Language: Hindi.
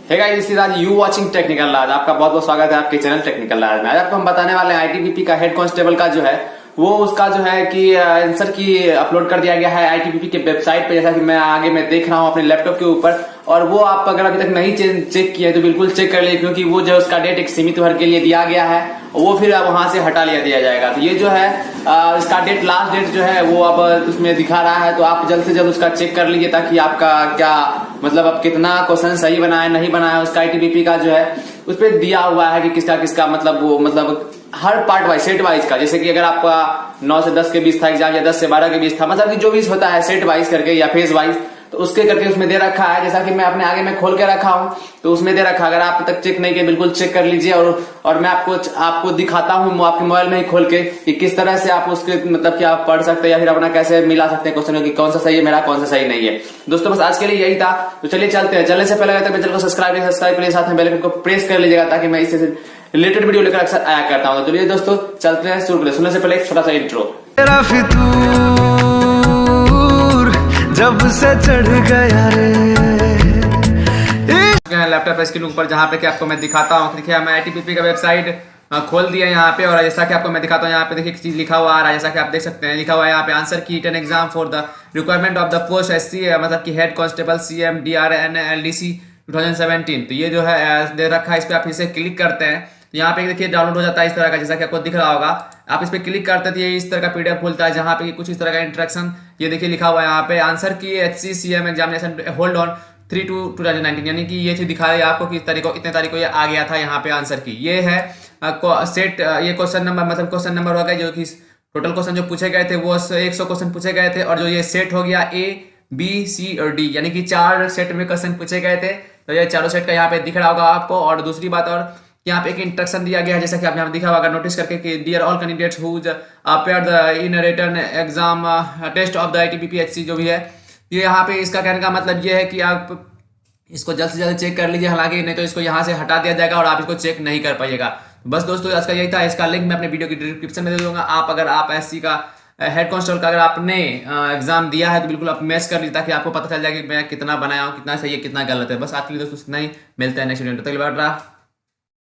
हे गाइस, दिस इज आज यू वाचिंग टेक्निकल राज। आपका बहुत बहुत स्वागत है आपके चैनल टेक्निकल राज में। आज आपको हम बताने वाले हैं आईटीबीपी का हेड कांस्टेबल का जो है वो उसका जो है कि आंसर की अपलोड कर दिया गया है आईटीबीपी के वेबसाइट पे, जैसा कि मैं आगे मैं देख रहा हूं अपने लैपटॉप के ऊपर। और वो आप अगर अभी तक नहीं चेक किए तो बिल्कुल चेक कर लिए, क्योंकि वो जो उसका डेट एक सीमित भर के लिए दिया गया है, वो फिर वहां से हटा दिया जाएगा। तो ये जो है इसका डेट, लास्ट डेट जो है वो अब उसमें दिखा रहा है, तो आप जल्द से जल्द उसका चेक कर लीजिए, ताकि आपका क्या मतलब अब कितना क्वेश्चन सही बना है नहीं बना है उसका आईटीबीपी का जो है उस पर दिया हुआ है कि किसका किसका मतलब वो मतलब हर पार्ट वाइज सेट वाइज का। जैसे कि अगर आपका 9 से 10 के बीच था एग्जाम या 10 से 12 के बीच था, मतलब कि जो भी होता है सेट वाइज करके या फेज वाइज, तो उसके करके उसमें दे रखा है। जैसा कि मैं अपने आगे में खोल के रखा हूं तो उसमें दे रखा, अगर आप तक चेक नहीं किए बिल्कुल चेक कर लीजिए। और मैं आपको दिखाता हूं आपके मोबाइल में ही खोल के कि किस तरह से आप उसके मतलब कि आप पढ़ सकते हैं या फिर अपना कैसे मिला सकते हैं क्वेश्चन कि कौन सा सही है मेरा कौन सा सही नहीं है। दोस्तों बस आज के लिए यही था, तो चलिए चलते हैं। चलने से पहले अगर चैनल को सब्सक्राइब के लिए साथ में बेल आइकन को प्रेस कर लीजिएगा, ताकि मैं इससे रिलेटेड वीडियो लेकर अक्सर आया करता हूं। तो चलिए दोस्तों चलते हैं शुरू करें। सुनने से पहले एक छोटा सा इंट्रो। जब से चढ़ गया रे लैपटॉप स्क्रीन ऊपर, जहां पे कि आपको मैं दिखाता हूं। देखिए मैं आईटीबीपी का वेबसाइट खोल दिया यहाँ पे, और जैसा कि आपको मैं दिखाता हूँ यहाँ पे देखिए एक चीज लिखा हुआ आ रहा है, जैसा कि आप देख सकते हैं लिखा हुआ है यहाँ पे आंसर की written exam for the requirement of the post SC, मतलब कि head constable CM DRN LDC 2017। तो ये जो है दे रखा है, इस पर आप इसे क्लिक करते हैं तो यहाँ पे देखिए डाउनलोड हो जाता है इस तरह का, जैसा कि आपको दिख रहा होगा। आप इस पे क्लिक करते थे इस तरह का पीडीएफ खुलता है, जहाँ पे कुछ इस तरह का इंस्ट्रक्शन ये देखिए लिखा हुआ है यहाँ पे आंसर की HC CM examination hold on 3/2/2019, यानी कि ये चीज दिखा रही है आपको कि इतने तारीख को ये आ गया था यहाँ पे आंसर की। ये है सेट, ये क्वेश्चन नंबर मतलब क्वेश्चन नंबर हो गया, जो कि टोटल क्वेश्चन जो पूछे गए थे वो 100 क्वेश्चन पूछे गए थे, और जो ये सेट हो गया A B C और D, यानी कि 4 सेट में क्वेश्चन पूछे गए थे। तो ये चारों सेट का यहाँ पे दिख रहा होगा आपको। और दूसरी बात, और यहाँ पे एक इंस्ट्रक्शन दिया गया है, जैसा कि आप यहाँ दिखा होगा नोटिस करके कि dear all candidates whose appeared in written exam test of the ITBP HC जो भी है, ये यहाँ पे इसका कहने का मतलब ये है कि आप इसको जल्द से जल्द चेक कर लीजिए, हालांकि नहीं तो इसको यहाँ से हटा दिया जाएगा और आप इसको चेक नहीं कर पाइएगा। बस दोस्तों आज का यही था। इसका लिंक मैं अपने वीडियो की डिस्क्रिप्शन में दे दूंगा। अगर आप SC का हेड कांस्टेबल का अगर आपने एग्जाम दिया है तो बिल्कुल आप मैच कर लीजिए, ताकि आपको पता चल जाए कि मैं कितना बनाया हूँ, कितना सही है कितना गलत है। बस आपके लिए दोस्तों इतना ही, मिलते हैं नेक्स्ट वीडियो में। तब तक के लिए बाय।